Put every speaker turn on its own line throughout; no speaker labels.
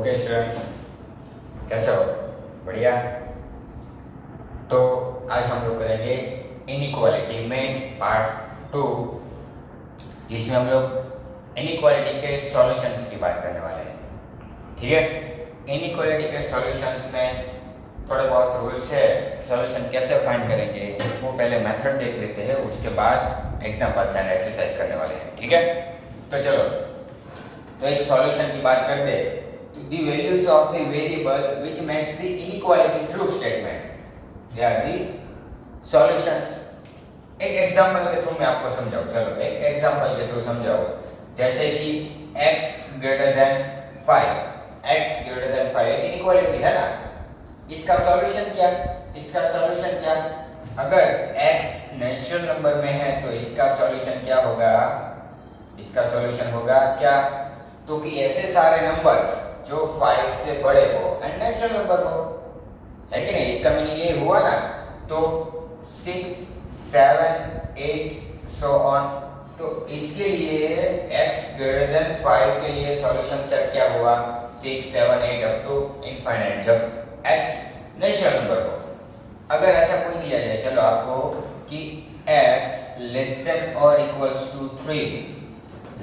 Okay students, कैसे हो? बढ़िया। तो आज हम लोग करेंगे इनइक्वालिटी में पार्ट 2, जिसमें हम लोग इनइक्वालिटी के सॉल्यूशंस की बात करने वाले हैं। ठीक है, इनइक्वालिटी के सॉल्यूशंस में थोड़े बहुत रूल्स है। सॉल्यूशन कैसे फाइंड करेंगे वो पहले मेथड देख लेते हैं, उसके बाद एग्जांपल्स एंड एक्सरसाइज करने वाले हैं। ठीक है, तो चलो, तो एक सॉल्यूशन की बात करते हैं। The values of the variable which makes the inequality true statement, they are the solutions. एक एग्जांपल के थ्रू मैं आपको समझाऊं। चलो एक एग्जांपल के थ्रू समझाओ। जैसे कि x greater than 5, x greater than 5 एक इनइक्वालिटी है ना। इसका सॉल्यूशन क्या? इसका सॉल्यूशन क्या? अगर x नेचुरल नंबर में है तो इसका सॉल्यूशन क्या होगा? इसका सॉल्यूशन होगा क्या? तो कि ऐसे सारे नंबर्स जो 5 से बड़े हो एंड नेचुरल नंबर हो, है कि नहीं? इसका मीनिंग ये हुआ ना। तो 6, 7, 8 सो ऑन। तो इसके लिए x ग्रेटर देन 5 के लिए सॉल्यूशन सेट क्या हुआ? 6, 7, 8 अप टू इनफाइनाइट, जब x नेचुरल नंबर हो। अगर ऐसा कोई दिया जाए, चलो आपको, कि x लेस देन और इक्वल्स टू 3,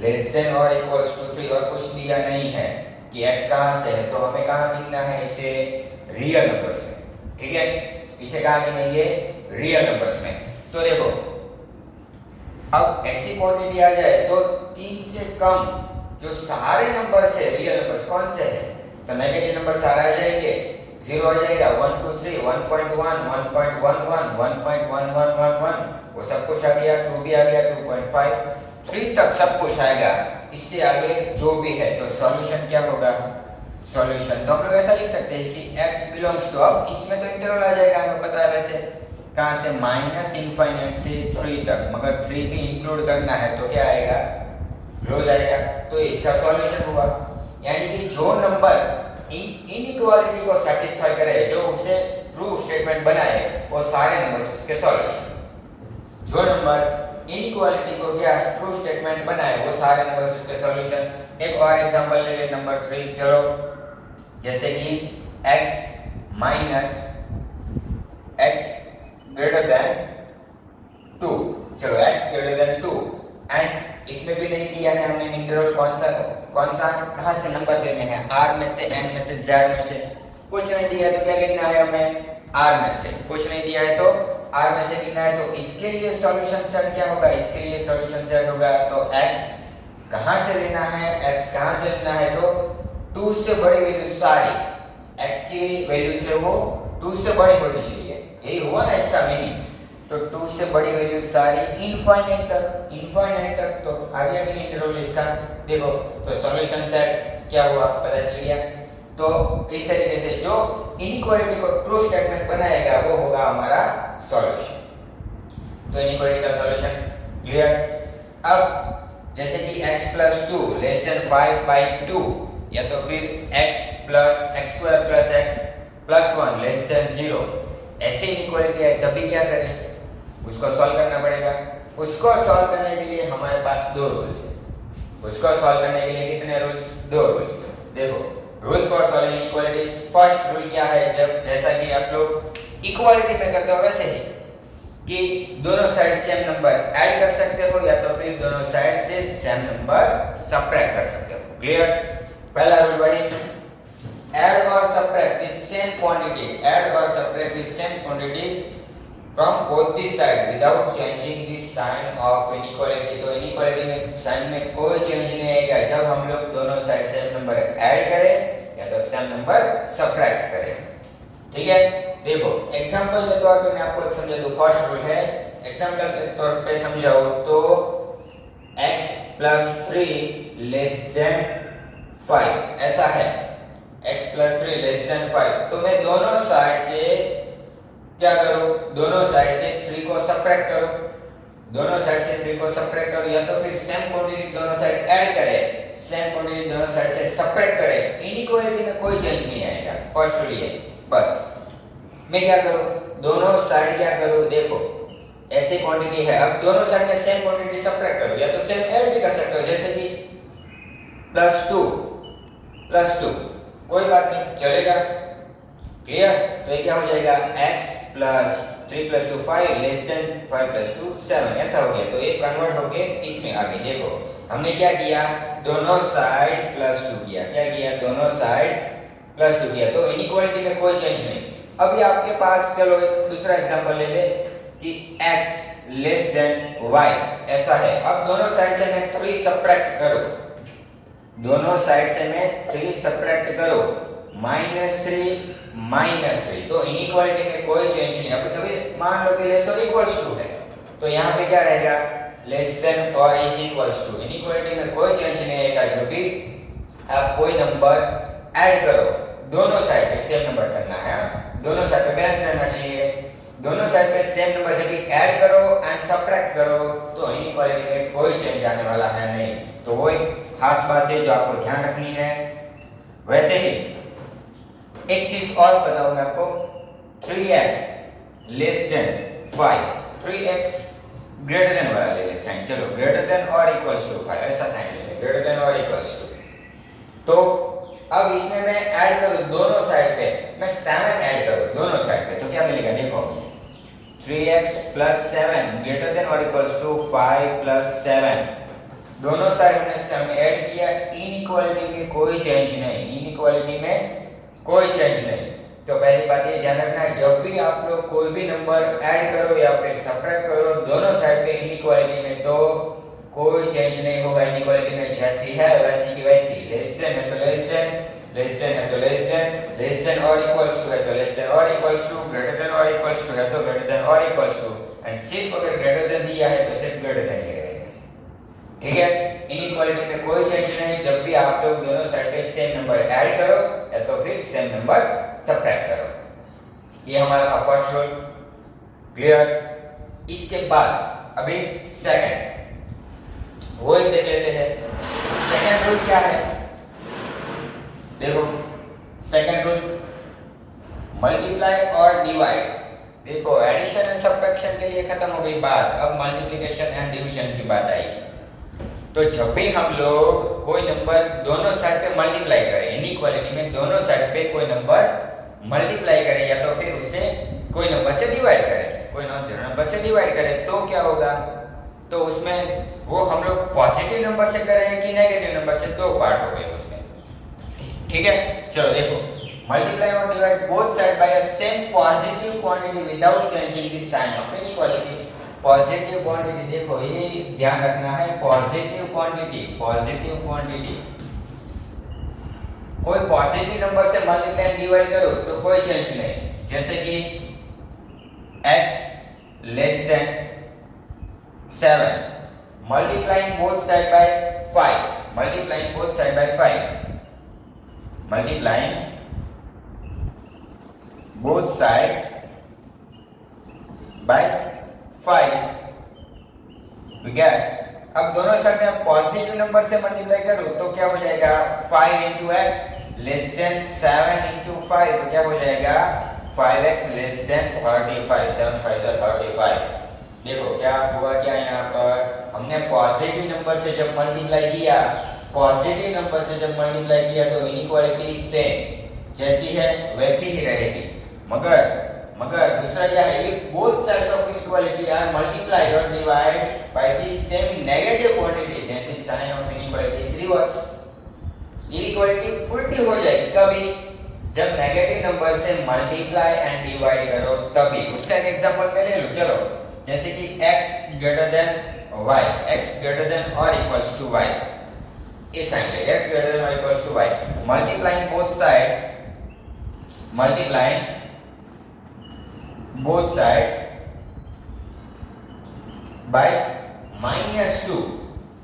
लेस देन और इक्वल्स टू 3 और कुछ दिया नहीं है कि x कहाँ से है, तो हमें कहाँ गिनना है? इसे रियल नंबर्स में। ठीक है, इसे कहाँ गिनेंगे? रियल नंबर्स में। तो देखो, अब ऐसी क्वांटिटी आ जाए तो 3 से कम जो सारे नंबर्स है, रियल नंबर्स कौन से हैं? तो नेगेटिव नंबर सारे आ जाएंगे, 0 आ जाएगा, 1, 2, 3, 1.1, 1.11, 1.1111, वो सब कुछ आ गया, 2 भी आ गया, 2.5, 3 तक सब कुछ आएगा। इससे आगे जो भी है तो सॉल्यूशन क्या होगा? सॉल्यूशन तो हम लोग ऐसा लिख सकते हैं कि x बिलोंग्स टू, अब इसमें तो इंटरवल आ जाएगा, हमें पता है वैसे, कहाँ से? माइनस इनफाइनाइट से 3 तक, मगर 3 भी इंक्लूड करना है तो क्या आएगा? क्लोज आएगा। तो इसका सॉल्यूशन हुआ, यानी कि जो नंबर्स इनइक्वालिटी को सेटिस्फाई करे, जो उसे ट्रू स्टेटमेंट बनाए, वो सारे नंबर्स उसके सॉल्यूशन। जो नंबर्स इनइक्वालिटी को क्या ट्रू स्टेटमेंट बनाए, वो सारे नंबर्स उसके सॉल्यूशन। एक और एग्जांपल ले ले, नंबर 3। चलो, जैसे कि x minus x greater then 2, चलो x ग्रेटर देन 2, एंड इसमें भी नहीं दिया है हमें इंटरवल कौन सा, कहाँ से नंबर से में है? r में से, n में से, z में से। कुछ नहीं दिया है तो क्या गिनना है हमें? r में से। कुछ नहीं दिया है तो r में से गिनना है। तो इसके लिए सॉल्यूशन सेट क्या होगा? इसके लिए सॉल्यूशन सेट होगा, तो x कहाँ से लेना है? x कहाँ से लेना है? तो 2 से बड़ी वैल्यू सारी, x की वैल्यू से वो 2 से बड़ी होनी चाहिए, यही हुआ ना इसका मीनिंग। तो 2 से बड़ी वैल्यू सारी इनफाइनाइट तक, इनफाइनाइट तक। तो आ गया कि इंटरवल इसका, देखो। तो सॉल्यूशन सेट क्या हुआ? पता चल गया। तो इस तरीके से जो इनइक्वालिटी को ट्रू स्टेटमेंट बनाएगा वो होगा हमारा सॉल्यूशन। तो इनइक्वालिटी का सॉल्यूशन क्लियर। अब जैसे कि x + 2 लेस देन 5/2, या तो फिर x + x² + x + 1 less than 0, ऐसे इनइक्वालिटी है, तभी क्या करें? उसको सॉल्व करना पड़ेगा। उसको सॉल्व करने के लिए हमारे पास 2 रूल्स है। उसको सॉल्व करने के लिए कितने रूल्स? 2 रूल्स। देखो, rules for solving inequalities. First rule क्या है? जब जैसा कि आप लोग इक्वालिटी में करते हो वैसे ही, कि दोनों साइड सेम नंबर ऐड कर सकते हो, या तो फिर दोनों साइड से सेम नंबर सबट्रैक्ट कर सकते हो। क्लियर? पहला रूल भाई, ऐड और subtract the same quantity, add और subtract the same quantity from both the side without changing the sign of inequality. तो इनइक्वालिटी में साइन में कोई चेंज नहीं आएगा जब हम लोग दोनों साइड सेम नंबर ऐड करें या तो सेम नंबर सबट्रैक्ट करें। ठीक है, देखो एग्जांपल के तौर पे मैं आपको समझा दूं। फर्स्ट रूल है, एग्जांपल के तौर पे समझाओ तो x + 3 लेस देन 5 ऐसा है, x + 3 लेस देन 5। तो मैं दोनों साइड से क्या करो? दोनों साइड से 3 को सबट्रैक्ट करो, दोनों साइड से 3 को सबट्रैक्ट करो, या तो फिर सेम क्वांटिटी दोनों साइड ऐड करें, सेम क्वांटिटी दोनों साइड से सबट्रैक्ट करें। इनइक्वालिटी में कोई चेंज नहीं आएगा। फर्स्ट रूल ये। बस मैं क्या करूं? दोनों साइड क्या करूं? देखो, ऐसी क्वांटिटी है, अब दोनों साइड में सेम क्वांटिटी सबट्रैक्ट करो, या तो सेम ऐड भी कर सकते हो, जैसे कि +2 +2 कोई बात नहीं, चलेगा। क्लियर? तो ये क्या हो जाएगा, x plus 3 plus 2 5 less than 5 plus 2 7, ऐसा हो गया। तो ये कन्वर्ट होके इसमें आ गई। देखो हमने क्या किया, दोनों साइड प्लस 2 किया। क्या किया, दोनों साइड प्लस 2 किया। तो इनइक्वालिटी में कोई चेंज नहीं। अभी आपके पास चलो एक दूसरा एग्जांपल ले ले कि x लेस देन y, ऐसा है। अब दोनों साइड से मैं 3 सब्ट्रैक्ट करो, दोनों साइड से मैं 3 सब्ट्रैक्ट करो, -3 तो इनइक्वालिटी में कोई चेंज नहीं। अभी तो मान लो कि लेस और इक्वल्स टू है, तो यहाँ पे क्या रहेगा, लेस देन और इज इक्वल्स टू। इनइक्वालिटी में कोई चेंज नहीं आएगा। जब भी आप कोई नंबर ऐड करो, दोनों साइड पे सेम नंबर करना है, दोनों साइड पे बैलेंस रहना चाहिए। दोनों साइड पे सेम नंबर जब भी ऐड करो एंड सब्ट्रैक्ट करो, तो इनइक्वालिटी में कोई चेंज आने वाला है नहीं। तो वो एक खास बात है जो आपको ध्यान रखनी है। वैसे ही एक चीज और बताऊं मैं आपको, 3x less than 5, 3x greater than वाला ले ले साइन। चलो ग्रेटर देन और इक्वल्स टू 5, ऐसा साइन ले ले, ग्रेटर देन और इक्वल्स टू। तो अब इसमें मैं ऐड करूं दोनों साइड पे, मैं 7 ऐड करूं दोनों साइड पे, तो क्या मिलेगा, देखो 3x प्लस 7 ग्रेटर देन और इक्वल्स टू 5 प्लस 7। दोनों साइड हमने 7 ऐड किया। इनइक्वालिटी में कोई चेंज नहीं, इनइक्वालिटी में कोई चेंज नहीं। तो पहली बात ये ध्यान रखना है, जब भी आप लोग कोई भी नंबर ऐड करो या फिर सब्ट्रैक्ट करो दोनों साइड पे इनइक्वालिटी में, तो कोई चेंज नहीं होगा। इनइक्वालिटी में जैसी है वैसी की वैसी, लेस देन है तो लेस देन, लेस देन है तो लेस देन, लेस देन और इक्वल्स टू है तो लेस देन और इक्वल्स टू, ग्रेटर देन और इक्वल्स टू है तो ग्रेटर देन और इक्वल्स टू। एंड सिर्फ अगर ग्रेटर देन दिया है तो सिर्फ ग्रेटर देन ही रहेगा। ठीक है, इनइक्वालिटी में कोई चेंज नहीं। जब भी आप लोग दोनों साइड पे सेम नंबर ऐड करो या तो फिर सेम नंबर सब्ट्रैक्ट करो। ये हमारा फर्स्ट रूल। क्लियर? इसके बाद अभी सेकंड, वो एक देख लेते हैं। सेकंड रूल क्या है, देखो सेकंड रूल, मल्टीप्लाई और डिवाइड। देखो एडिशन एंड सब्ट्रैक्शन के लिए खत्म हो गई बात, अब मल्टीप्लिकेशन एंड डिवीजन की बात आएगी। तो जब भी हम लोग कोई नंबर दोनों साइड पे मल्टीप्लाई करें, इनइक्वालिटी में दोनों साइड पे कोई नंबर मल्टीप्लाई करें या तो फिर उसे कोई नंबर से डिवाइड करें, कोई नॉन जीरो नंबर से डिवाइड करें, तो क्या होगा, तो उसमें वो हम लोग पॉजिटिव नंबर से करें कि नेगेटिव नंबर से, दो पार्ट हो गए उसमें। ठीक है, चलो देखो, मल्टीप्लाई और divide both side by a same positive quantity without changing the sign of inequality. Positive quantity, देखो ये ध्यान रखना है, पॉजिटिव क्वांटिटी, पॉजिटिव क्वांटिटी, कोई पॉजिटिव नंबर से मल्टीप्लाई एंड डिवाइड करो तो कोई चेंज नहीं। जैसे कि x less than 7 multiplying both side by 5, multiplying both side by 5, multiplying both sides by 5, अब दोनों साइड में पॉजिटिव नंबर से मल्टीप्लाई करो तो क्या हो जाएगा, 5 into x less than 7 into 5, तो क्या हो जाएगा 5x लेस देन 35, 7 5 35। देखो क्या हुआ, क्या यहाँ पर हमने पॉजिटिव नंबर से जब मल्टीप्लाई किया, पॉजिटिव नंबर से जब मल्टीप्लाई किया तो इनइक्वालिटी सेम जैसी है वैसी ही रहेगी। मगर दूसरा क्या है, if both sides of inequality are multiplied और divide by the same negative quantity then the sign of inequality is reverse. Inequality उल्टी हो जाएगी कभी, जब नेगेटिव नंबर से मल्टीप्लाई एंड डिवाइड करो तभी। उसका एक एग्जांपल मैं ले लूं, चलो जैसे कि x greater than y, x greater than और इक्वल्स टू y, ये साइन है, x ग्रेटर देन और equals to y, multiplying both sides, multiplying both sides by -2।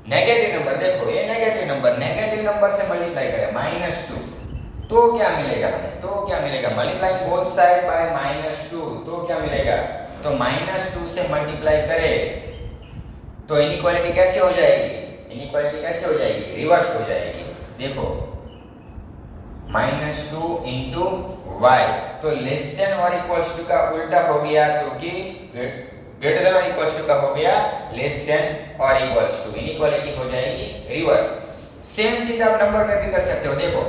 Negative number, देखो ये नेगेटिव नंबर से मल्टीप्लाई करें -2 तो क्या मिलेगा हमें, तो क्या मिलेगा, मल्टीप्लाइंग बोथ साइड बाय -2 तो क्या मिलेगा, तो -2 से मल्टीप्लाई करें तो इनइक्वालिटी कैसे हो जाएगी, इनइक्वालिटी कैसे हो जाएगी, रिवर्स हो जाएगी। देखो -2 into y, तो लेस देन और इक्वल्स टू का उल्टा हो गया, क्योंकि ग्रेटर देन और इक्वल्स टू का हो गया लेस देन और इक्वल्स टू, इनइक्वालिटी हो जाएगी रिवर्स। सेम चीज आप नंबर में भी कर सकते हो। देखो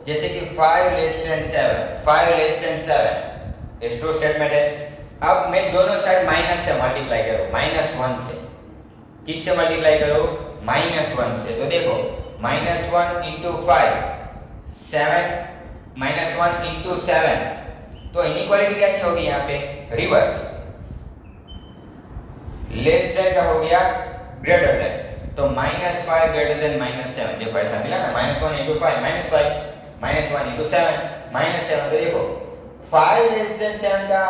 जैसे कि 5 लेस देन 7, 5 लेस देन 7 इस ट्रू स्टेटमेंट है। अब मैं दोनों साइड माइनस से मल्टीप्लाई करूं, -1 से। किससे मल्टीप्लाई करूं? -1 से। तो देखो -1 इंटू 5 7, -1 इंटू 7, तो इनइक्वालिटी कैसी होगी यहाँ पे? रिवर्स। लेस देन का हो गया ग्रेटर देन, तो -5 ग्रेटर देन -7। देखो ऐसा मिला ना, -1 इंटू 5 -5, -1 इंटू 7 -7। तो देखो 5 लेस देन 7 का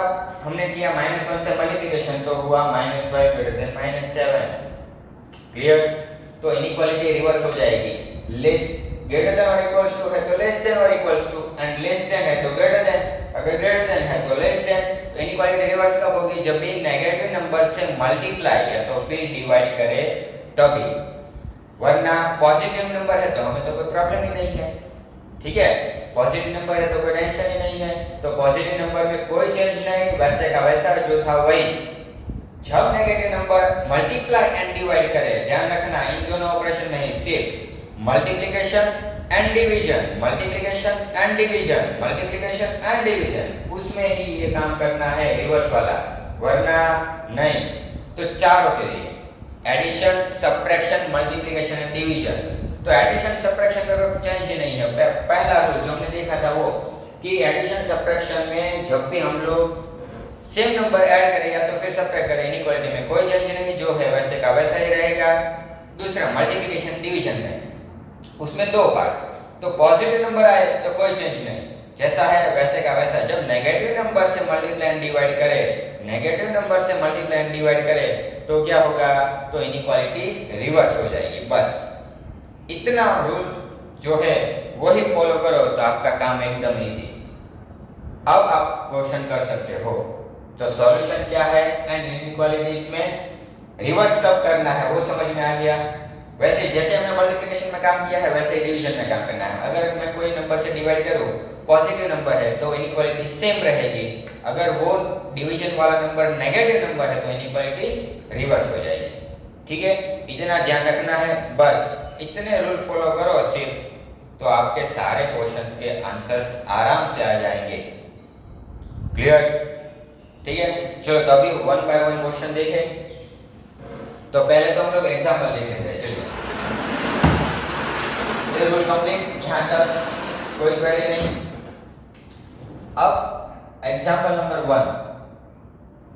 हमने किया -1 से मल्टीप्लिकेशन, तो हुआ -5 ग्रेटर देन -7। क्लियर? तो इनइक्वालिटी रिवर्स हो जाएगी। लेस ग्रेटर देन और इक्वल्स टू है तो लेस देन और equals to, and less than है तो ग्रेटर देन, अगर ग्रेटर देन है तो लेस देन। तो इनइक्वालिटी रिवर्स कब होगी? जब भी नेगेटिव नंबर से मल्टीप्लाई या तो फिर डिवाइड करे तभी, वरना पॉजिटिव नंबर है तो हमें तो कोई प्रॉब्लम ही नहीं है। ठीक है, पॉजिटिव नंबर है तो कोई टेंशन ही नहीं है। तो पॉजिटिव नंबर में कोई चेंज नहीं, वैसे का वैसा जो था वही। जब negative number multiply and divide करे, ध्यान रखना इन दोनों ऑपरेशन में सिर्फ multiplication and division, multiplication and division, multiplication and division, उसमें ही ये काम करना है रिवर्स वाला, वरना नहीं। तो चार होते हैं addition, subtraction, multiplication and division. तो एडिशन सब्ट्रैक्शन में कोई चेंज ही नहीं है। पहला रूल जो हमने देखा था वो कि एडिशन सब्ट्रैक्शन में जब भी हम लोग सेम नंबर ऐड करें या तो फिर सब्ट्रैक्ट करें, इनइक्वालिटी में कोई चेंज नहीं, जो है वैसे का वैसा ही रहेगा। दूसरा मल्टीप्लिकेशन डिवीजन में, उसमें दो पार्ट, तो पॉजिटिव नंबर आए तो कोई चेंज नहीं, जैसा है वैसे का वैसा। जब नेगेटिव नंबर से मल्टीप्लाई एंड डिवाइड करे, नेगेटिव नंबर से मल्टीप्लाई एंड डिवाइड करे तो क्या होगा? तो इनइक्वालिटी रिवर्स हो जाएगी। बस इतना रूल जो है वही फॉलो करो तो आपका काम एकदम इजी। अब आप क्वेश्चन कर सकते हो। तो सॉल्यूशन क्या है एंड इनइक्वालिटीज में रिवर्स कब करना है वो समझ में आ गया। वैसे जैसे हमने मल्टीप्लिकेशन में काम किया है वैसे ही डिवीजन में काम करना है। अगर मैं कोई नंबर से डिवाइड करूं, पॉजिटिव नंबर है तो इनइक्वालिटी सेम रहेगी, अगर वो डिवीजन वाला नंबर नेगेटिव नंबर है तो इनइक्वालिटी रिवर्स हो जाएगी। ठीक है, इतना ध्यान रखना है। बस इतने रूल फॉलो करो सिर्फ, तो आपके सारे क्वेश्चंस के आंसर्स आराम से आ जाएंगे। क्लियर? ठीक है, चलो तो अभी 1 बाय 1 क्वेश्चन देखें। तो पहले तो हम लोग एग्जांपल देखेंगे। चलिए, ये रूल कंप्लीट, यहां तक कोई क्वेरी नहीं। अब एग्जांपल नंबर 1,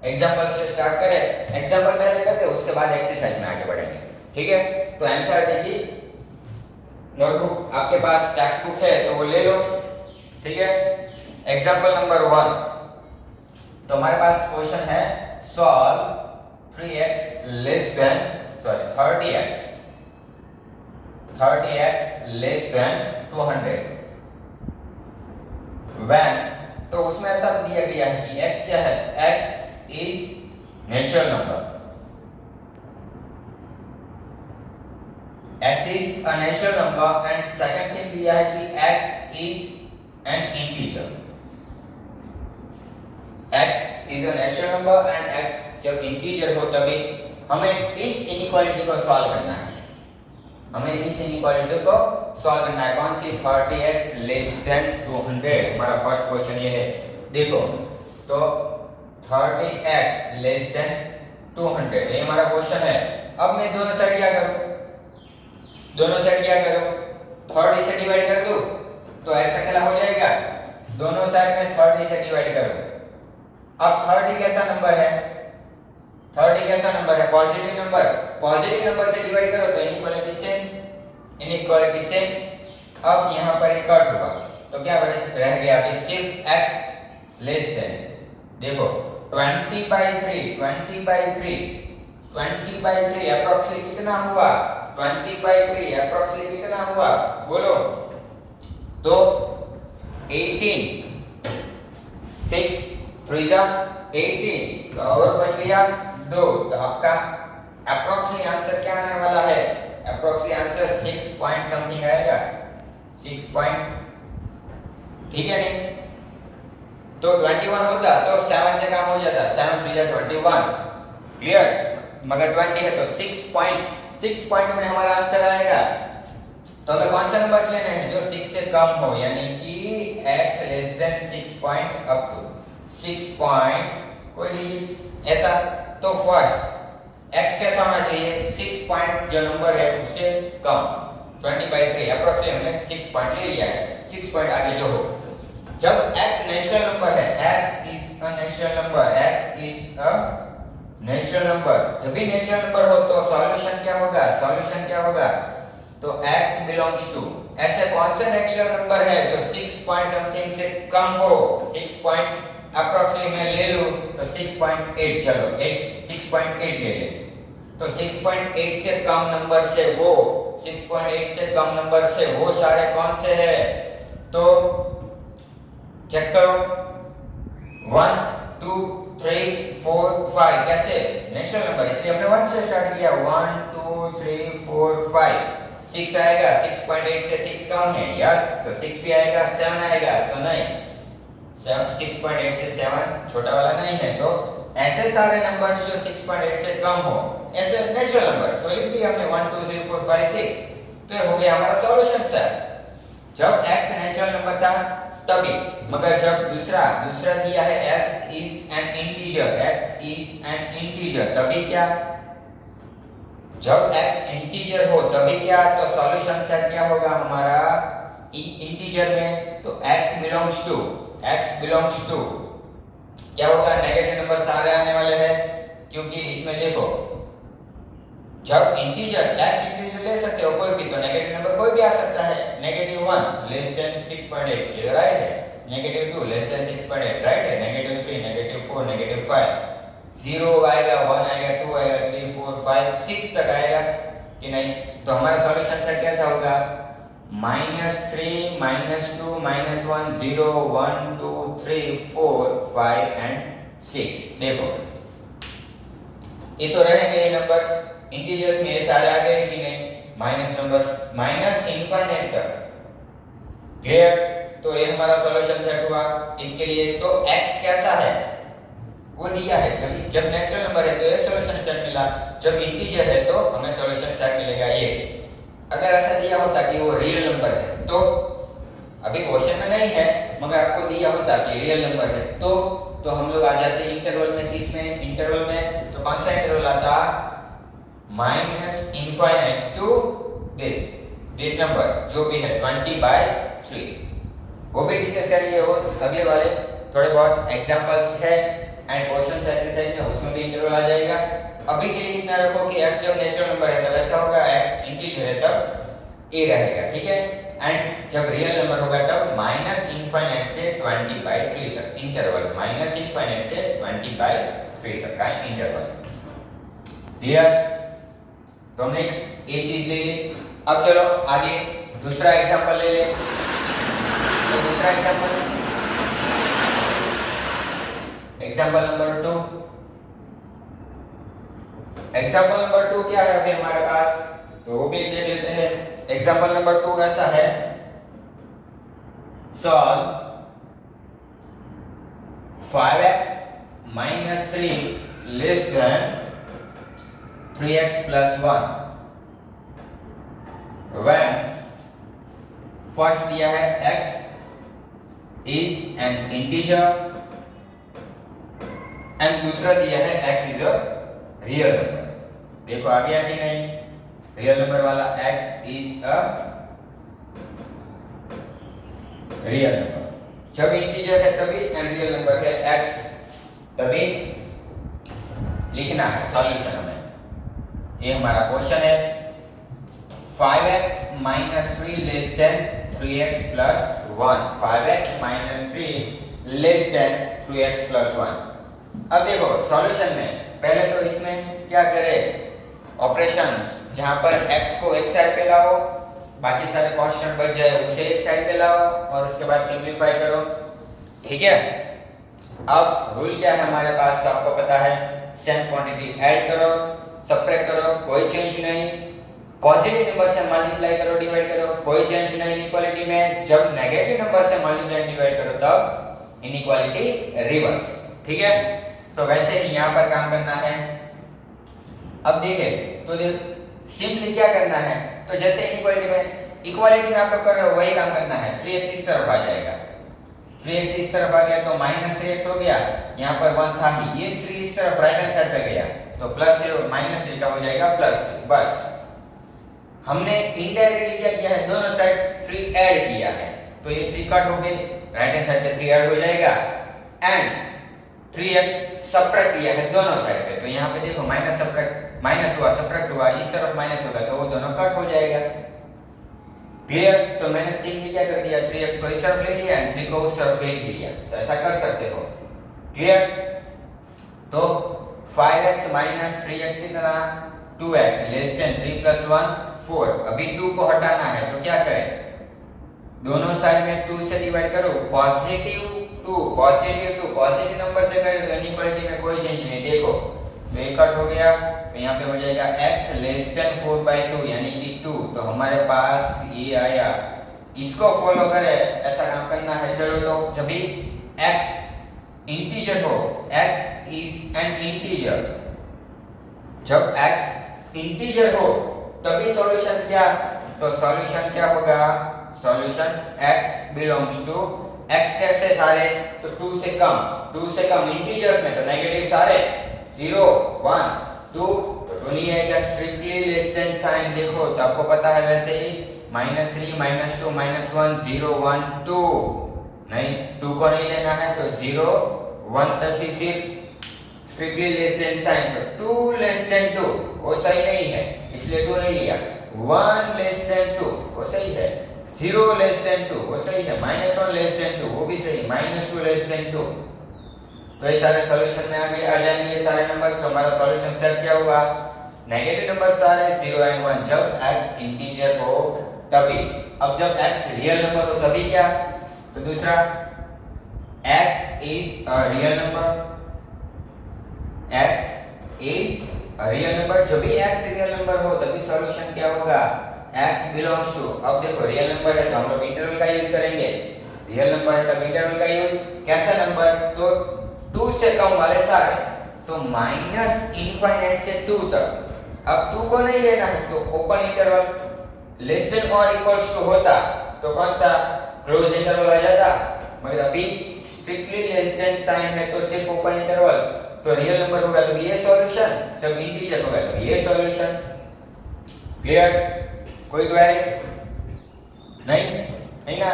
एग्जांपल से स्टार्ट करें। एग्जांपल पहले करते हैं, उसके बाद एक्सरसाइज में आगे बढ़ेंगे। ठीक है, तो एनसीईआरटी की नोटबुक आपके पास, टेक्स्ट बुक है तो वो ले लो। ठीक है, एग्जांपल नंबर 1, तो हमारे पास क्वेश्चन है solve 30x less than 200 when, तो उसमें ऐसा दिया गया है कि x क्या है? x is natural number, x is a natural number, and second thing दिया है कि x is an integer, x is a natural number and x जब इंटीजर हो तभी हमें इस इनइक्वालिटी को सॉल्व करना है। हमें इस इनइक्वालिटी को सॉल्व करना है। कौन सी? 30x less than 200। हमारा फर्स्ट क्वेश्चन ये है। देखो तो 30x लेस देन 200 ये हमारा क्वेश्चन है। अब मैं दोनों साइड क्या करूं? दोनों साइड क्या करूं? 30 से डिवाइड कर दूं तो x अकेला हो जाएगा। दोनों साइड में 30 से डिवाइड करो। अब 30 कैसा नंबर है? 30 कैसा नंबर है? Positive number. पॉजिटिव नंबर से डिवाइड करो तो इनइक्वालिटी सेम, इनइक्वालिटी सेम। अब यहां पर एक कट होगा तो क्या रह गया? अभी सिर्फ x लेस देन, देखो 20/3 अप्रोक्सीमेटली कितना हुआ? 20/3 अप्रोक्सीमेटली कितना हुआ? बोलो। तो 18, 6 3 जा 18, तो और बच गया 2। तो आपका अप्रोक्सीमेट आंसर क्या आने वाला है? अप्रोक्सीमेट आंसर 6 पॉइंट समथिंग आएगा, 6 पॉइंट। ठीक है नहीं? तो 21 होता तो 7 से काम हो जाता, 7 3 जा 21। क्लियर? मगर 20 है तो 6 पॉइंट में हमारा आंसर आएगा। तो हमें कौन सा नंबर लेने हैं जो 6 से कम हो, यानी कि x less than 6 point up to 6 point कोई डिजिट्स ऐसा। तो फर्स्ट x कैसा होना चाहिए, 6 पॉइंट जो नंबर है उससे कम, 20/3 अप्रोक्सीमेटली हमने 6 पॉइंट ले लिया है, 6 पॉइंट आगे जो हो। जब x नेचुरल नंबर है, x is a natural number, x is a natural number, जब भी नेचुरल नंबर हो तो सॉल्यूशन क्या होगा, सॉल्यूशन क्या होगा, तो x बिलोंग्स टू, ऐसे कौन सा नेचुरल नंबर है जो 6 पॉइंट समथिंग से कम हो, 6 पॉइंट अप्रोक्सीमेटली मैं ले लूं तो 6.8, चलो 6.8 ले ले, तो 6.8 से कम नंबर से वो 6.8 से कम नंबर से वो सारे कौन से है, तो चेक करो 1 2 3 4 5, कैसे नेचुरल नंबर, इसलिए हमने 1 से स्टार्ट किया, 1 2 3 4 5, 6 आएगा, 6.8 से 6 कम है, यस, तो 6 भी आएगा, 7 आएगा, तो नहीं, 6.8 से 7 छोटा वाला नहीं है, तो ऐसे सारे नंबर्स जो 6.8 से कम हो, ऐसे नेचुरल नंबर्स तो लिख दिया हमने 1 2 3 4 5 6, तो ये हो गया हमारा सॉल्यूशन सर। जब x नेचुरल नंबर था तभी, मगर जब दूसरा दिया है x इज एन इंटीजर, तभी क्या, जब x इंटीजर हो तभी क्या, तो सॉल्यूशन सेट क्या होगा हमारा इंटीजर में, तो x बिलोंग्स टू क्या होगा, नेगेटिव नंबर सारे आने वाले हैं, क्योंकि इसमें देखो जब इंटीजर x इंटीजर ले सकते हो कोई भी, तो नेगेटिव नंबर कोई भी आ सकता है, -1 लेस देन 6.8 ये राइट है, -2 लेस देन 6.8 राइट है, -3 -4 -5 0 आएगा, 1 आएगा, 2 आएगा, 3 4 5 6 तक आएगा कि नहीं, तो हमारा सॉल्यूशन सेट कैसा होगा, -3 -2 -1 0 1 2 3 4 5 एंड 6। देखो ये तो रहेंगे ये नंबर्स इंटीजर्स में, ये सारे आ गए कि नहीं, माइनस नंबर्स माइनस इनफाइनाइट तक, क्लियर, तो ये हमारा सॉल्यूशन सेट हुआ इसके लिए। तो x कैसा है वो दिया है, जब नेचुरल नंबर है तो ये सॉल्यूशन सेट मिला, जब इंटीजर है तो हमें सॉल्यूशन सेट मिलेगा ये। अगर ऐसा दिया होता कि वो रियल नंबर है, तो अभी क्वेश्चन में नहीं है मगर आपको दिया होता कि रियल नंबर है, तो हम लोग आ जाते इंटरवल में, किसमें, इंटरवल में, तो कौन सा इंटरवल आता, -इनफाइनाइट टू दिस नंबर जो भी है 20/3, वो भी डिस्कस करेंगे, वो अगले वाले थोड़े बहुत एग्जांपल्स है एंड क्वेश्चंस एक्सरसाइज में, उसमें भी इंटरवल आ जाएगा। अभी के लिए इतना रखो कि x जब नेचुरल नंबर है तब ऐसा होगा, x इंटीजर है तब a रहेगा, ठीक है, एंड जब रियल नंबर होगा तब -इनफाइनाइट से 20/3 तक इंटरवल, -इनफाइनाइट से 20/3 तक का इंटरवल, क्लियर। तो हमने एक चीज ले ली, अब चलो आगे दूसरा एग्जांपल ले ले, तो दूसरा एग्जांपल नंबर 2, एग्जांपल नंबर 2 क्या है अभी हमारे पास, तो वो भी देख लेते हैं। एग्जांपल नंबर 2 ऐसा है, solve 5x - 3 less than 3x + 1 when first दिया है x is an integer and दूसरा दिया है x is a real number. देखो आ गया कि नहीं, रियल नंबर वाला x is a real number, जब इंटीजर है तभी एंड रियल नंबर है x तभी लिखना है सॉल्यूशन हमें। ये हमारा क्वेश्चन है, 5x - 3 less than 3x + 1, 5x - 3 less than 3x + 1। अब देखो सॉल्यूशन में पहले तो इसमें क्या करें, ऑपरेशंस जहां पर x को एक साइड पे लाओ, बाकी सारे क्वेश्चन बच जाए उसे एक साइड पे लाओ और उसके बाद सिंपलीफाई करो, ठीक है। अब रूल क्या है हमारे पास, तो आपको पता है, सेम क्वांटिटी ऐड करो, सबट्रैक्ट करो, कोई चेंज नहीं, पॉजिटिव नंबर से मल्टीप्लाई करो, डिवाइड करो, कोई चेंज नहीं इनइक्वालिटी में, जब नेगेटिव नंबर से मल्टीप्लाई डिवाइड करो तब इनइक्वालिटी रिवर्स, ठीक है। तो वैसे ही यहां पर काम करना है। अब देखिए तो सिंपली क्या करना है, तो जैसे इनइक्वालिटी में इक्वालिटी में आप लोग कर रहे हो वही काम करना है। 3x इस तरफ आ जाएगा, 3x इस तरफ आ गया तो -3x हो गया, यहाँ पर 1 था ही, ये 3 इस तरफ राइट हैंड साइड पे गया तो +3 और -3 का हो जाएगा +3। बस हमने इनडायरेक्टली क्या किया है, दोनों साइड 3 ऐड किया है तो ये 3 कट हो गए, राइट हैंड साइड पे 3 ऐड हो जाएगा एंड 3x सब्ट्रैक्ट किया है दोनों साइड पे, तो यहाँ पे देखो माइनस सब्ट्रैक्ट माइनस हुआ, सब्ट्रैक्ट हुआ, इस तरफ माइनस होगा तो वो दोनों कट हो जाएगा। क्लियर? तो मैंने सिंपली क्या कर दिया, 3x को इस तरफ ले लिया एंड 3 को उस तरफ भेज दिया, तो ऐसा कर सकते हो। क्लियर? तो 5x माइनस 3x कितना, 2x लेस देन 3 प्लस 1 4। अभी 2 को हटाना है तो क्या करें, दोनों साइड में 2 से डिवाइड करो, पॉजिटिव 2 पॉजिटिव नंबर से करें तो इनइक्वालिटी में कोई चेंज नहीं। देखो तो ये कट हो गया तो यहाँ पे हो जाएगा x लेस देन 4/2 यानी कि 2, तो हमारे पास ये आया। इसको फॉलो करें, ऐसा काम करना है। चलो तो जब भी x इंटीजर हो, x इज एन इंटीजर, जब x इंटीजर हो तभी सॉल्यूशन क्या, तो सॉल्यूशन क्या होगा, solution x belongs to x कैसे सारे, तो 2 से कम इंटीजर्स में तो नेगेटिव सारे 0 1 2 तो 2 नहीं आएगा, स्ट्रिक्टली लेस देन साइन देखो तो आपको पता है वैसे ही -3 -2 -1 0 1 2 नहीं, 2 को नहीं लेना है तो 0 1 तक ही सिर्फ स्ट्रिक्टली लेस देन साइन, तो 2 लेस देन 2 वो सही नहीं है इसलिए 2 नहीं लिया, 1 लेस देन 2 वो सही है, 0 लेस देन 2 वो सही है, -1 लेस देन 2 वो भी सही, -2 लेस देन 2। तो ये सारे सॉल्यूशन में आ जाएंगे ये सारे नंबर्स। तो हमारा सॉल्यूशन सेट क्या हुआ, नेगेटिव नंबर सारे 0 एंड 1 जब x इंटीजर हो तभी। अब जब x रियल नंबर हो तभी क्या, तो दूसरा x is a real number, x is a real number, जब भी x रियल नंबर हो तभी सॉल्यूशन क्या होगा, x बिलोंग्स टू। अब देखो रियल नंबर है तो हम लोग इंटरवल का यूज करेंगे, रियल नंबर है तब इंटरवल का यूज, कैसे नंबर्स, तो 2 से कम वाले सारे, तो -∞ से 2 तक। अब 2 को नहीं लेना है तो ओपन इंटरवल लेस देन और इक्वल्स टू होता तो कौन सा, क्लोज इंटरवल आ जाता, मगर अभी स्ट्रिक्टली लेस देन साइन है तो सिर्फ ओपन इंटरवल, तो रियल नंबर होगा तो ये सॉल्यूशन, जब इंटीजर होगा तो ये सॉल्यूशन। क्लियर? कोई क्वेरी नहीं ना?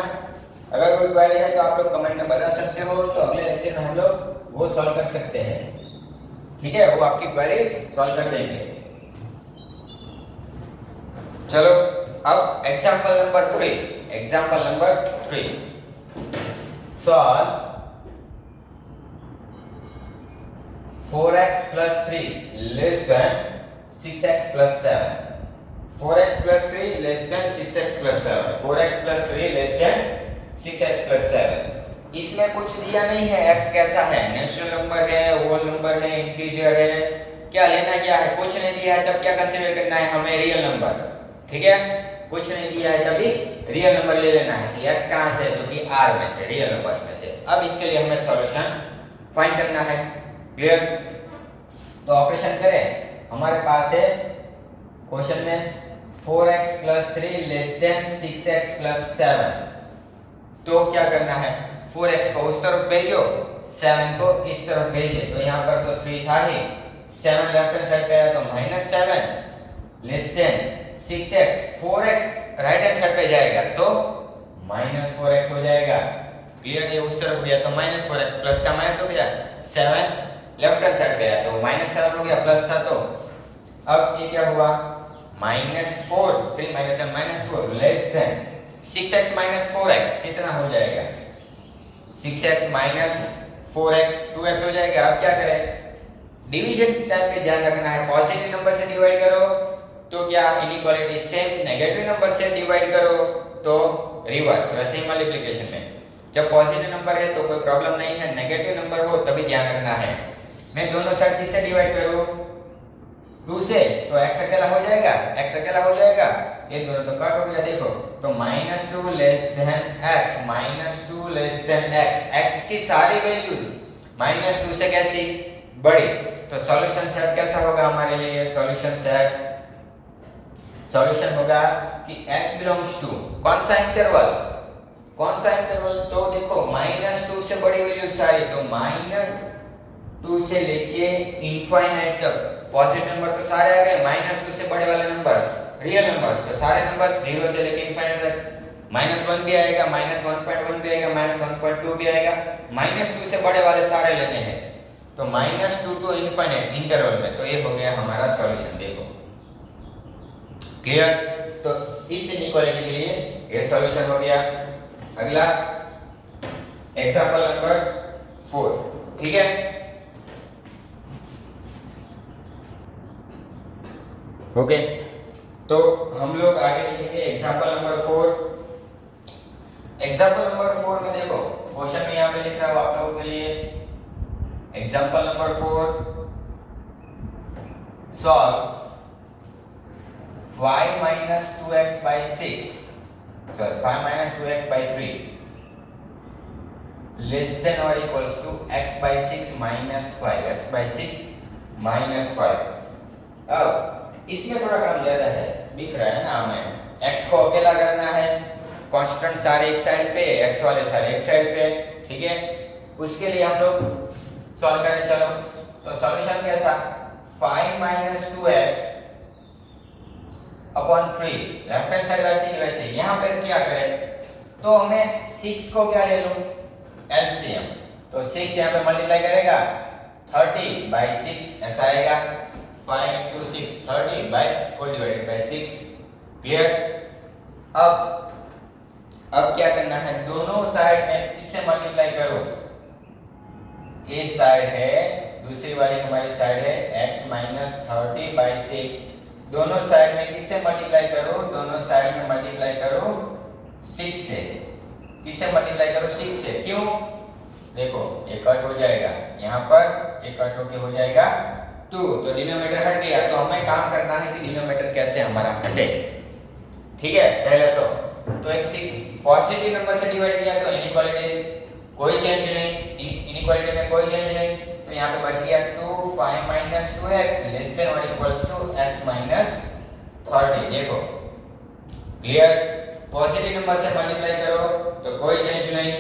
अगर कोई क्वेरी है तो आप लोग कमेंट में बता सकते हो, तो अगले लेक्चर में हम लोग वो सॉल्व कर सकते हैं, ठीक है, वो आपकी क्वेरी सॉल्व कर देंगे। चलो अब example number 3 solve 4x plus 3 less than 6x plus 7, 4x plus 3 less than 6x plus 7, 4x plus 3 less than 6x plus 7। इसमें कुछ दिया नहीं है, x कैसा है, नेचुरल नंबर है, होल नंबर है, इंटीजर है, क्या लेना क्या है, कुछ नहीं दिया है तब क्या कंसीडर करना है हमें, रियल नंबर, ठीक है, कुछ नहीं दिया है तभी रियल नंबर ले लेना है कि x कहां से है, जो कि r में से, रियल नंबर्स में से। अब इसके लिए हमें सॉल्यूशन फाइंड करना है। क्लियर? तो ऑपरेशन करें, हमारे पास है क्वेश्चन में 4x plus 3 less than 6x plus 7, तो क्या करना है, 4x को उस तरफ भेजो, 7 को इस तरफ भेजे, तो यहाँ पर तो 3 था ही, 7 लेफ्ट हैंड साइड पे आया तो -7 less than 6x, 4x right hand side पे जाएगा तो -4x हो जाएगा। क्लियर? ये उस तरफ गया तो -4x प्लस का माइनस हो गया, 7 लेफ्ट हैंड साइड पे आया तो -7 हो गया, प्लस था तो अब ये क्या हुआ, -4 3 -7 -4 लेस देन 6x - 4x कितना हो जाएगा, 6x - 4x 2x हो जाएगा। अब क्या करें, डिवीजन के टाइम पे ध्यान रखना है, पॉजिटिव नंबर से डिवाइड करो तो क्या इनइक्वालिटी सेम, नेगेटिव नंबर से डिवाइड करो तो रिवर्स, वैसे ही मल्टीप्लिकेशन में जब पॉजिटिव नंबर है तो कोई प्रॉब्लम नहीं है, नेगेटिव नंबर हो तभी ध्यान रखना है। मैं दोनों साइड किससे डिवाइड करूं, 2 से, तो x अकेला हो जाएगा, x अकेला हो जाएगा, ये दोनों तो कट हो गया, देखो तो -2 less than x, -2 less than x, x की सारी वैल्यूज -2 से कैसी बड़ी, तो सॉल्यूशन सेट कैसा होगा हमारे लिए, सॉल्यूशन सॉल्यूशन होगा कि x बिलोंग्स टू कौन सा इंटरवल, तो देखो -2 से बड़ी वैल्यू सारी, तो -2 से लेके इनफाइनाइट तक पॉजिटिव नंबर तो सारे आ गए, -2 से बड़े वाले नंबर्स रियल नंबर्स, तो सारे नंबर्स 0 से लेके इनफाइनाइट तक, -1 भी आएगा, -1.1 भी आएगा, -1.2 भी आएगा, -2 से बड़े वाले सारे लेने हैं, तो -2 टू इनफाइनाइट इंटरवल में, तो ये हो गया हमारा सॉल्यूशन। देखो क्लियर, तो इस इनइक्वालिटी के लिए ये सॉल्यूशन हो गया। अगला एग्जांपल नंबर 4, ठीक है। ओके, तो हम लोग आगे लिखेंगे एग्जांपल नंबर 4। एग्जांपल नंबर 4 में देखो क्वेश्चन में यहां पे लिख रहा हूं आप लोगों के लिए, example number 4, solve 5 minus 2x by 6, sorry 5 minus 2x by 3 less than or equals to x by 6 minus 5, x by 6 minus 5। अब इसमें थोड़ा काम ज्यादा है, दिख रहा है ना हमें, x को अकेला करना है, कांस्टेंट सारे एक साइड पे, x वाले सारे एक साइड पे, ठीक है। उसके लिए हम लोग सॉल्व करें, चलो तो सॉल्यूशन कैसा, 5 minus 2x upon 3, left hand side वैसे ही वैसे, यहां पर क्या करें, तो हमें 6 को क्या ले लूं, एलसीएम, तो 6 यहां पे मल्टीप्लाई करेगा 30 by 6 ऐसा आएगा, 5 into 6 30 by whole divided by 6। Clear, अब क्या करना है, दोनों साइड में इससे मल्टीप्लाई करो, ये साइड है, दूसरी वाली हमारी साइड है x minus 30 by 6, दोनों साइड में किससे मल्टीप्लाई करो, दोनों साइड में मल्टीप्लाई करो 6 से, किससे मल्टीप्लाई करो 6 से, क्यों, देखो ये कट हो जाएगा, यहाँ पर ये कट होके हो जाएगा 2, तो डिनोमिनेटर हट गया, तो हमें काम करना है कि डिनोमिनेटर कैसे हमारा हटे, ठीक है। पहले तो एक 6 पॉजिटिव नंबर से डिवाइड किया तो इनइक्वालिटी कोई चेंज नहीं, इनइक्वालिटी में कोई चेंज नहीं, तो यहाँ पे बच गया 2 5 minus 2x less than or equals to x minus 30। देखो क्लियर, पॉजिटिव नंबर से मल्टीप्लाई करो तो कोई चेंज नहीं,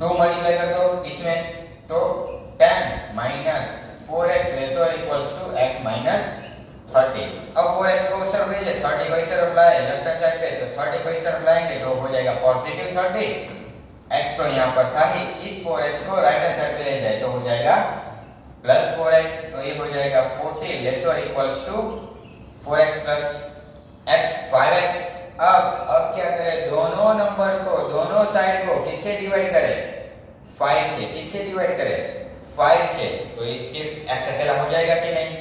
2 मल्टीप्लाई कर दो इसमें तो 10 minus 4x less or equals to x minus 30। अब 4x को उस तरफ भेजे, 30 को इस तरफ लाए लेफ्ट हैंड साइड पे, तो 30 को इस तरफ लाएंगे तो हो जाएगा पॉजिटिव 30, x तो यहाँ पर था ही, इस 4x को राइट हैंड साइड पे ले जाए तो हो जाएगा प्लस 4x, तो ये हो जाएगा 40 लेस और equals to 4x plus x 5x। अब क्या करें, दोनों नंबर को, दोनों साइड को किससे डिवाइड करें, 5 से, किससे डिवाइड करें 5 से, तो ये सिर्फ x अकेला हो जाएगा कि नहीं,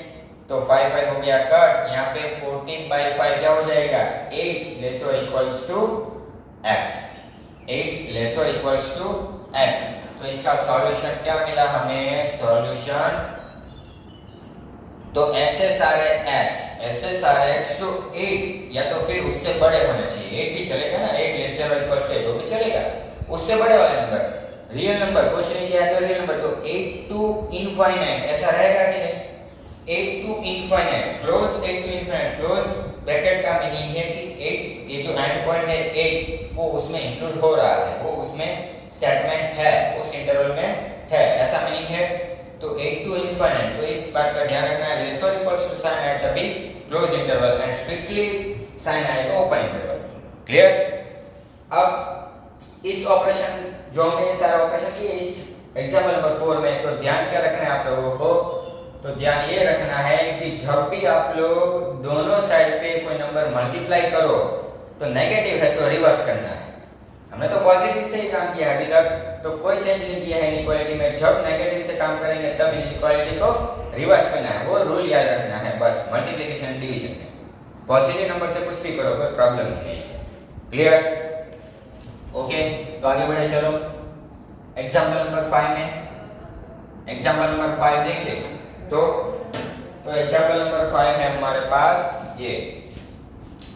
तो 5 5 हो गया कट, यहाँ पे 14 by 5 क्या हो जाएगा 8 लेस और इक्वल्स टू x, 8 लेस और इक्वल्स टू x। तो इसका सॉल्यूशन क्या मिला हमें, सॉल्यूशन तो ऐसे सारे x जो 8 या तो फिर उससे बड़े होने चाहिए, 8 भी चलेगा ना, 8 लेस और इक्वल्स टू 8 वो भी चलेगा, उससे बड़े वाले नंबर, रियल नंबर कुछ नहीं किया तो रियल नंबर, तो 8 टू इनफाइनाइट ऐसा रहेगा कि नहीं, 8 to infinite, close 8 to infinite, close bracket का मीनिंग है कि 8, ये जो एंड पॉइंट है 8 वो उसमें इंक्लूड हो रहा है, वो उसमें सेट में है, उस इंटरवल में है, ऐसा मीनिंग है। तो 8 टू इनफाइनाइट, तो इस बात का ध्यान रखना है, लेस और इक्वल्स टू साइन आए तभी close interval and strictly sign आए तो ओपन इंटरवल। क्लियर, अब इस ऑपरेशन जो हमने ये सारा ऑपरेशन किए इस एग्जांपल नंबर 4 में, तो ध्यान क्या रखना है आप लोगों को, तो ध्यान ये रखना है कि जब भी आप लोग दोनों साइड पे कोई नंबर मल्टीप्लाई करो तो नेगेटिव है तो रिवर्स करना है। हमने तो पॉजिटिव से ही काम किया अभी तक, तो कोई चेंज नहीं किया है इनइक्वालिटी में, जब नेगेटिव से काम करेंगे तब इनइक्वालिटी को रिवर्स करना है, वो रूल याद रखना है बस, मल्टीप्लिकेशन डिवीजन में पॉजिटिव नंबर से कुछ भी करो कोई प्रॉब्लम नहीं है। क्लियर, ओके, तो आगे बढ़े, चलो एग्जांपल नंबर 5 में, एग्जांपल नंबर 5 देखिए, तो एग्जांपल नंबर 5 है हमारे पास ये,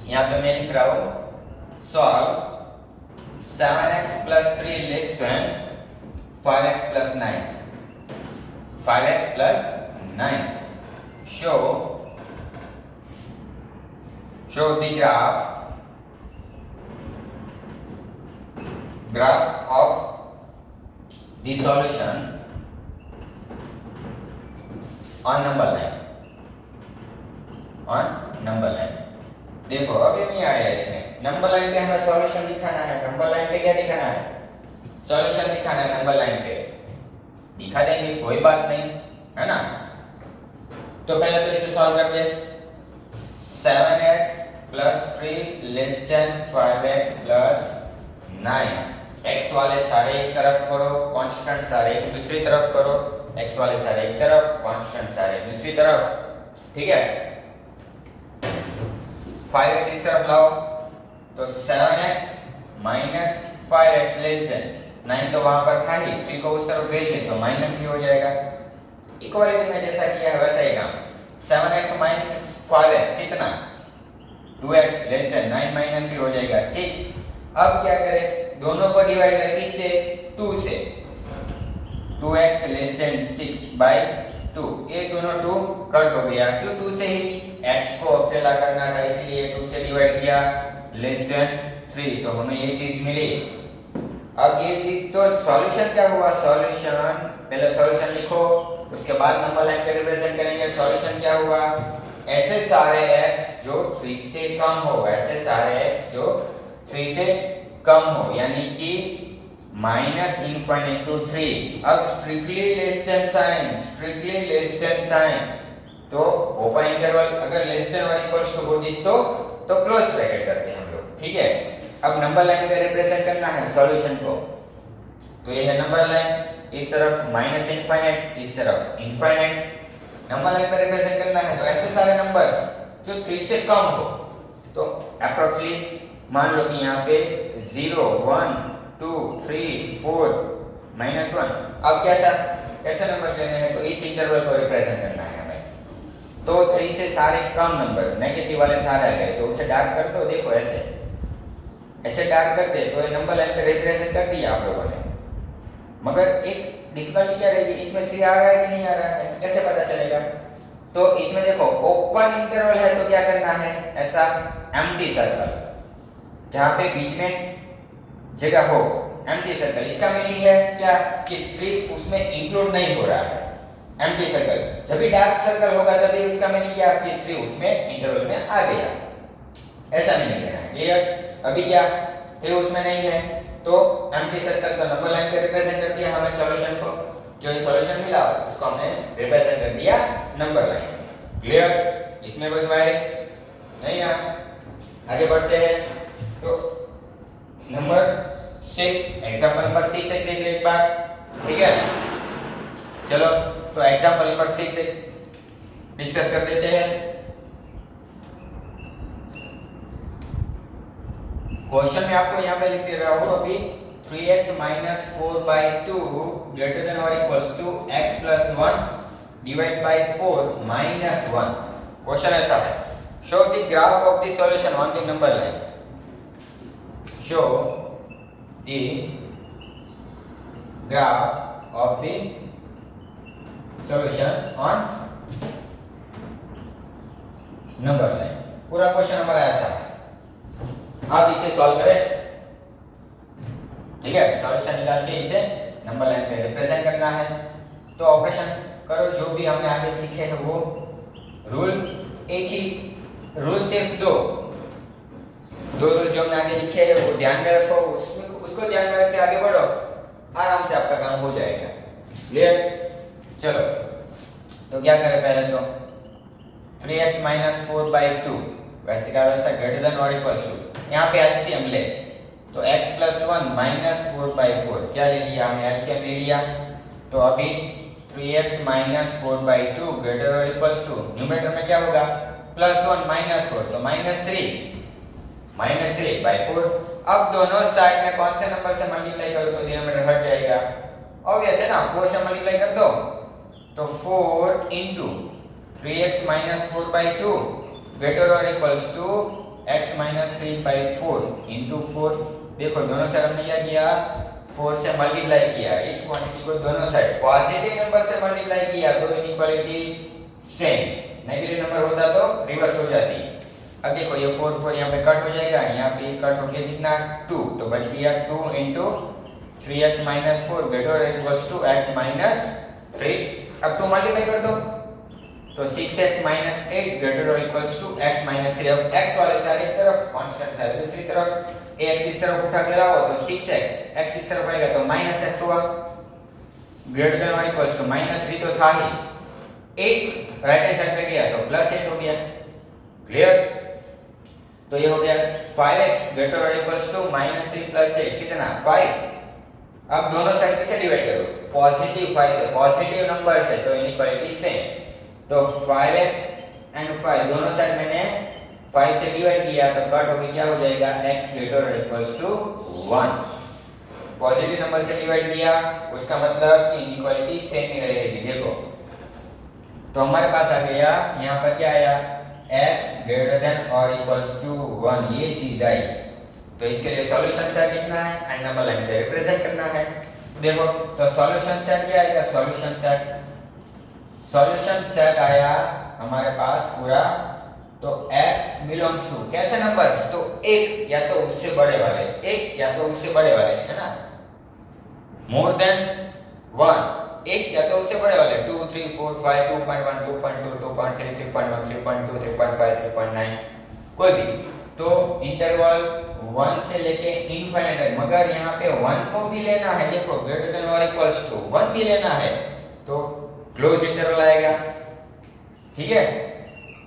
यहाँ पे मैं लिख रहा हूँ solve 7x plus 3 less than 5x plus 9, 5x plus 9, show show the graph of the solution on number line, on number line। देखो अब ये नहीं आया इसमें, नंबर लाइन पे हमें सॉल्यूशन दिखाना है। नंबर लाइन पे क्या दिखाना है? सॉल्यूशन दिखाना है। नंबर लाइन पे दिखा देंगे, कोई बात नहीं, है ना। तो पहले तो इसे सॉल्व कर दे। 7x + 3 < 5x + 9। x वाले सारे एक तरफ करो, कांस्टेंट सारे दूसरी तरफ करो। x वाले सारे एक तरफ, कांस्टेंट सारे दूसरी तरफ, ठीक है। 5x इस तरफ लाओ, तो 7x - 5x < 9 तो वहां पर था ही, 3 को उस तरफ भेजे तो माइनस ही हो जाएगा। इक्वालिटी में जैसा किया है वैसा ही काम। 7x - 5x कितना? 2x < 9 माइनस ही हो जाएगा 6। अब क्या करें? दोनों को डिवाइड करें किससे? 2 से। 2x < 6/2। ये दोनों 2 कट हो गया, क्यों? 2 से ही x को अकेला करना था, इसलिए 2 से डिवाइड किया < 3, तो हमें ये चीज मिली। अब ये चीज तो सॉल्यूशन क्या हुआ? सॉल्यूशन पहले सॉल्यूशन लिखो, उसके बाद नंबर लाइन पे रिप्रेजेंट करेंगे। सॉल्यूशन क्या हुआ? ऐसे सारे x जो 3 से कम हो, ऐसे सारे x जो 3 से कम हो, यानी कि -∞ to 3। अब strictly less than sign, strictly less than sign, तो ओपन इंटरवल अगर लेस देन और इक्वल्स टू होती तो क्लोज ब्रैकेट करते हैं हम लोग, ठीक है। अब नंबर लाइन पे रिप्रेजेंट करना है सॉल्यूशन को, तो ये है नंबर लाइन। इस तरफ -∞, इस तरफ इनफाइनाइट। नंबर लाइन पे रिप्रेजेंट करना है तो ऐसे सारे नंबर्स जो 3 से कम हो, तो अप्रोक्सीमेटली मान लो कि यहाँ पे 0 1 2 3 4 -1। अब कैसे नंबर्स लेने हैं? तो इस इंटरवल को रिप्रेजेंट करना है हमें। तो 3 से सारे कम नंबर, नेगेटिव वाले सारे आ गए, तो उसे डार्क कर दो। देखो ऐसे डार्क कर दे तो ये नंबर लाइन पे रिप्रेजेंट कर दिया आप लोगों ने। मगर एक डिफिकल्टी क्या रहेगी, इसमें 3 आ रहा है कि नहीं आ रहा है, कैसे पता चलेगा? तो इसमें देखो ओपन इंटरवल है तो क्या करना है? ऐसा एम्प्टी सर्कल, जहां पे बीच में जगह हो, एम्प्टी सर्कल। इसका मीनिंग है क्या? कि 3 उसमें इंक्लूड नहीं हो रहा है, एम्प्टी सर्कल। जब भी डार्क सर्कल होगा तभी उसका मीनिंग क्या? कि 3 उसमें इंटरवल में आ गया, ऐसा मीनिंग लेना है। क्लियर? अभी क्या 3 उसमें नहीं है, तो एम्प्टी सर्कल का नंबर लाइन पे रिप्रेजेंट कर दिया हमें सॉल्यूशन को। जो सॉल्यूशन मिला उसको हमने रिप्रेजेंट कर दिया नंबर लाइन। क्लियर? इसमें कोई क्वेरी नहीं ना? आगे बढ़ते हैं। तो नंबर 6, एग्जांपल नंबर 6 एक देख ले एक बार, ठीक है। चलो तो एग्जांपल नंबर 6 डिस्कस कर लेते हैं। क्वेश्चन में आपको यहाँ पे लिख दे रहा हूँ अभी 3x - 4/2 greater than or equals to x + 1 divided by 4 - 1। Question ऐसा है, show the graph of the solution on the number line। show the graph of the solution on number line। पूरा क्वेश्चन हमारा ऐसा है, आप इसे सॉल्व करें, ठीक है। सॉल्यूशन निकाल के इसे नंबर लाइन पे रिप्रेजेंट करना है। तो ऑपरेशन करो, जो भी हमने आगे सीखे हैं वो रूल एक ही, रूल सिर्फ दो रूल जो हमने आगे लिखे हैं वो ध्यान में रखो, उसको ध्यान में रख के आगे बढ़ो, आराम से आपका काम हो जाएगा। क्लियर? चलो तो क्या करें? पहले तो 3x - 4/2 वैसे का वैसा ग्रेटर देन और इक्वल्स टू, यहाँ पे एलसीएम ले, तो x + 1 - 4/4 क्या ले लिया हमने? एलसीएम ले लिया। तो अभी 3x - 4/2 ग्रेटर और इक्वल्स टू, न्यूमरेटर में क्या होगा? +1 - 4 तो -3/4। अब दोनों साइड में कौन से नंबर से मल्टीप्लाई करो तो डिनोमिनेटर हट जाएगा? ऑब्वियस है ना, 4 से मल्टीप्लाई कर दो तो 4 * 3x - 4/2 ग्रेटर और इक्वल्स टू x - 3/4 * 4। देखो दोनों साइड हमने क्या किया? 4 से मल्टीप्लाई किया, इस क्वांटिटी को दोनों साइड पॉजिटिव नंबर से मल्टीप्लाई किया तो इनइक्वालिटी सेम, नेगेटिव नंबर होता तो रिवर्स हो जाती। अब देखो ये 4 4 यहाँ पे कट हो जाएगा, यहाँ पे कट हो गया कितना 2, तो बच गया 2 into 3x minus 4 greater or equals to x minus 3। अब 2 मल्टीप्लाई कर दो तो 6x minus 8 greater or equals to x minus 3। अब x वाले सारे एक तरफ, कांस्टेंट सारे दूसरी तरफ, x इस तरफ उठा के लाओ तो 6x, x इस तरफ आएगा तो -x हुआ, ग्रेटर देन और इक्वल्स टू -3 तो था ही, 8 राइट हैंड साइड पे गया तो +8 हो गया। क्लियर? तो ये हो गया 5x ग्रेटर और इक्वल्स टू -3 + 8 कितना 5। अब दोनों साइड किससे डिवाइड करो, पॉजिटिव 5 से, पॉजिटिव नंबर से, तो इनइक्वालिटी सेम। तो 5x एंड 5 दोनों साइड मैंने 5 से डिवाइड किया तो कट होके क्या हो जाएगा x ग्रेटर और इक्वल्स टू 1। पॉजिटिव नंबर से डिवाइड किया उसका मतलब कि इनइक्वालिटी सेम ही रहेगी। देखो तो हमारे पास आ गया यहाँ पर क्या आया x ग्रेटर देन और इक्वल्स टू 1, ये चीज आई। तो इसके लिए सॉल्यूशन सेट लिखना है एंड नंबर लाइन पे रिप्रेजेंट करना है। देखो तो सॉल्यूशन सेट क्या आएगा, सॉल्यूशन सेट आया हमारे पास पूरा, तो x बिलोंग्स टू कैसे नंबर्स, तो एक या तो उससे बड़े वाले, एक या तो उससे बड़े वाले, है ना, मोर देन 1, एक या तो उससे बड़े वाले 2 3 4 5 2.1 2.2 2.3 3.1 3.2 3.5 3.9 कोई भी। तो इंटरवल 1 से लेके इनफाइनाइट तक, मगर यहाँ पे 1 को भी लेना है, देखो ग्रेटर देन और इक्वल्स टू 1 भी लेना है तो क्लोज इंटरवल आएगा। ठीक है,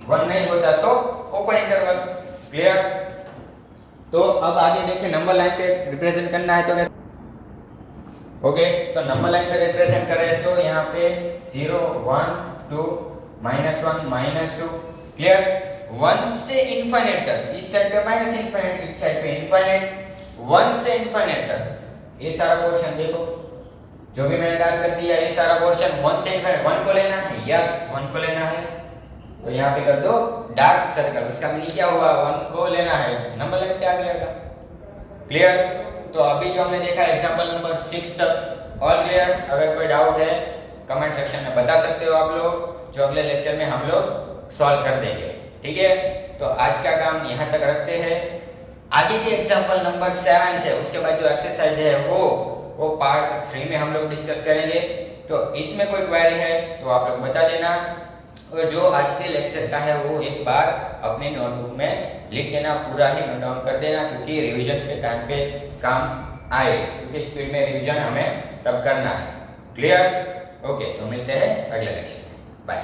1 नहीं होता तो ओपन इंटरवल। क्लियर? तो अब आगे देखिए नंबर लाइन पे रिप्रेजेंट करना है तो कैसे, ओके तो नंबर लाइन पे रिप्रेजेंट करें तो यहाँ पे 0 1 2 -1 -2। क्लियर? 1 से इनफाइनाइट तक, इस साइड पे माइनस इनफाइनाइट, इस साइड पे इनफाइनाइट, 1 से इनफाइनाइट तक ये सारा पोर्शन देखो जो भी मैंने डाल कर दिया, ये सारा पोर्शन 1 से इनफाइनाइट, 1 को लेना है, यस 1 को लेना है तो यहाँ पे कर दो डार्क सर्कल, उसका मीनिंग क्या हुआ 1 को लेना है, नंबर लाइन पे आ गया था। क्लियर? तो अभी जो हमने देखा एग्जांपल नंबर 6 तक ऑल क्लियर। अगर कोई डाउट है कमेंट सेक्शन में बता सकते हो आप लोग, जो अगले लेक्चर में हम लोग सॉल्व कर देंगे। ठीक है, तो आज का काम यहाँ तक रखते हैं। आगे के एग्जांपल नंबर 7 से उसके बाद जो एक्सरसाइज है वो पार्ट 3 में हम लोग डिस्कस करेंगे। तो इसमें कोई क्वेरी है तो आप लोग बता देना, और जो आज के लेक्चर का है वो एक बार अपने नोटबुक में लिख देना, पूरा ही नोट डाउन कर देना, क्योंकि रिवीजन के टाइम पे काम आए, क्योंकि स्पीड में रिवीजन हमें तब करना है। क्लियर? ओके, तो मिलते हैं अगले लेक्चर में, बाय।